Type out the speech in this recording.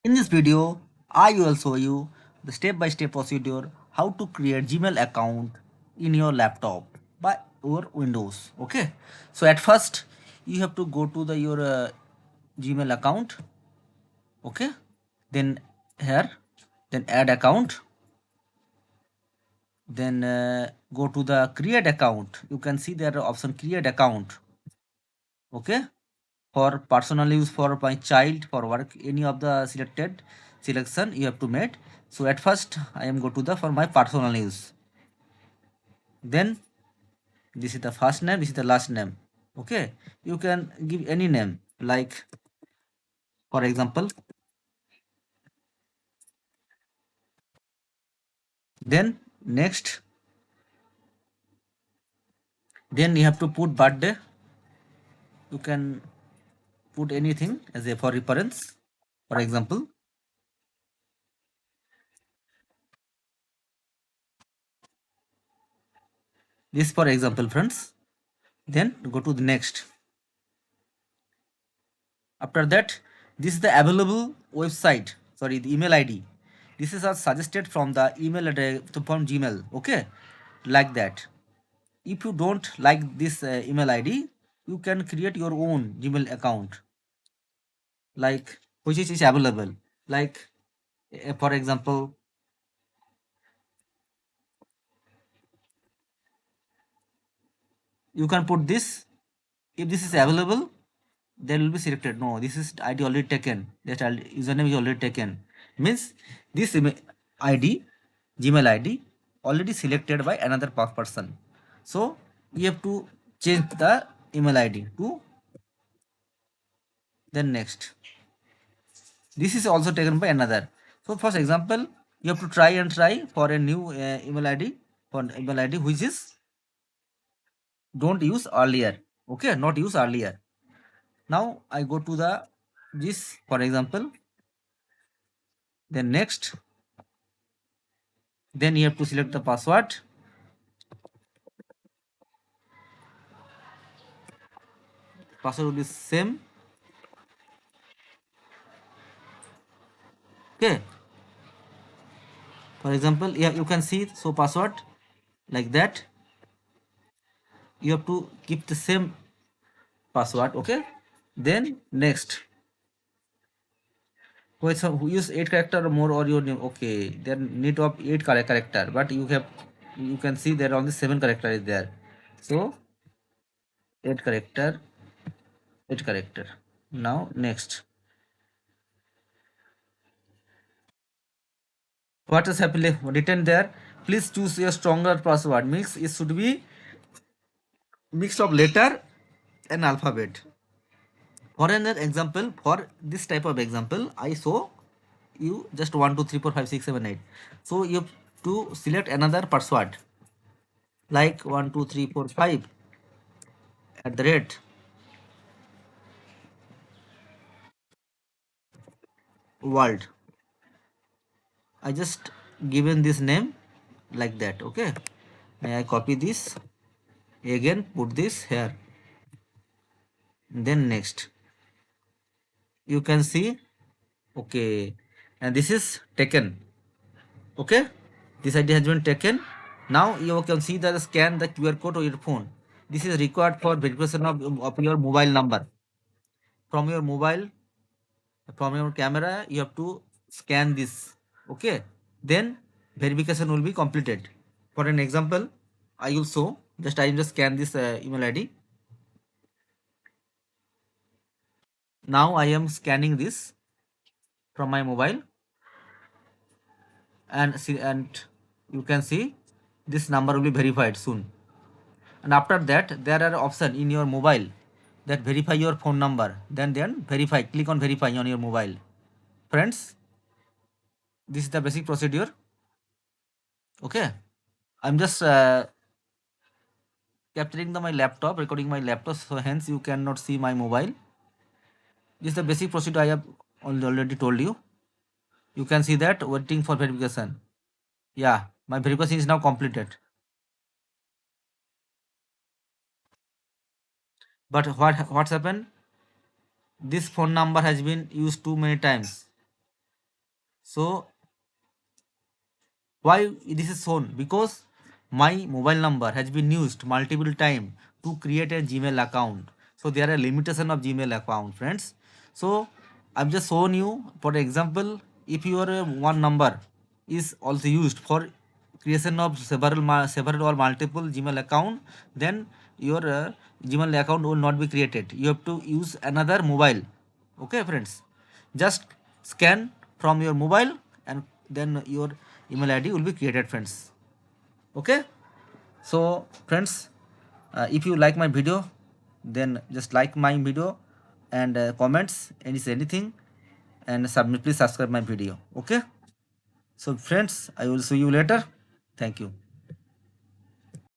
In this video, I will show you the step-by-step procedure how to create Gmail account in your laptop by over Windows. Okay, so at first you have to go to your Gmail account. Okay, then here, then add account, then go to the create account. You can see there are option create account. Okay, for personal use, for my child, for work, any of the selected selection you have to make. So at first I am go to the for my personal use, then this is the first name, this is the last name. Okay, you can give any name, like for example. Then next, then you have to put birthday. You can put anything as a for reference, for example. This for example, friends. Then go to the next. After that, this is the available website, sorry, the email ID. This is suggested from the email address from Gmail. Okay, like that. If you don't like this email ID, you can create your own Gmail account, like which is available. Like for example, you can put this. If this is available, there will be selected. No, this is ID already taken. That username is already taken. Means this ID, Gmail ID, already selected by another person. So you have to change the email ID to then next. This is also taken by another. So for example, you have to try for a new email ID, for email ID which is don't use earlier. Okay, not use earlier. Now I go to the this for example, then next, then you have to select the password. Password will be same. Okay, for example, yeah, you can see so password like that. You have to keep the same password. Okay, then next, who use 8 character or more or your name. Okay, then need of 8 character, but you can see there only 7 character is there. So 8 character, 8 character. Now next, what is happily written there? Please choose a stronger password. Mix it should be mix of letter and alphabet. For another example, for this type of example, I show you just 1, 2, 3, 4, 5, 6, 7, 8. So you have to select another password like 1, 2, 3, 4, 5 at the rate world. I just given this name like that. Okay, I copy this again, put this here, then next. You can see, okay, and this is taken. Okay, this ID has been taken. Now you can see that scan the QR code on your phone. This is required for verification of your mobile number. From your mobile, from your camera, you have to scan this. Okay, then verification will be completed. For an example, I will show. Just I will just scan this email ID. Now I am scanning this from my mobile, and see, and you can see this number will be verified soon. And after that, there are option in your mobile that verify your phone number. Then verify. Click on verify on your mobile. Friends, this is the basic procedure. Okay, I'm just capturing my laptop, recording my laptop, so hence you cannot see my mobile. This is the basic procedure I have already told you. You can see that waiting for verification. Yeah, my verification is now completed. But what's happened? This phone number has been used too many times. So why this is shown? Because my mobile number has been used multiple time to create a Gmail account. So there are limitation of Gmail account, friends. So I'm just showing you for example, if your one number is also used for creation of several or multiple Gmail account, then your Gmail account will not be created. You have to use another mobile. Okay, friends, just scan from your mobile and then your email ID will be created, friends. Okay, so friends, if you like my video, then just like my video and comments anything, and submit, please subscribe my video. Okay, so friends, I will see you later. Thank you.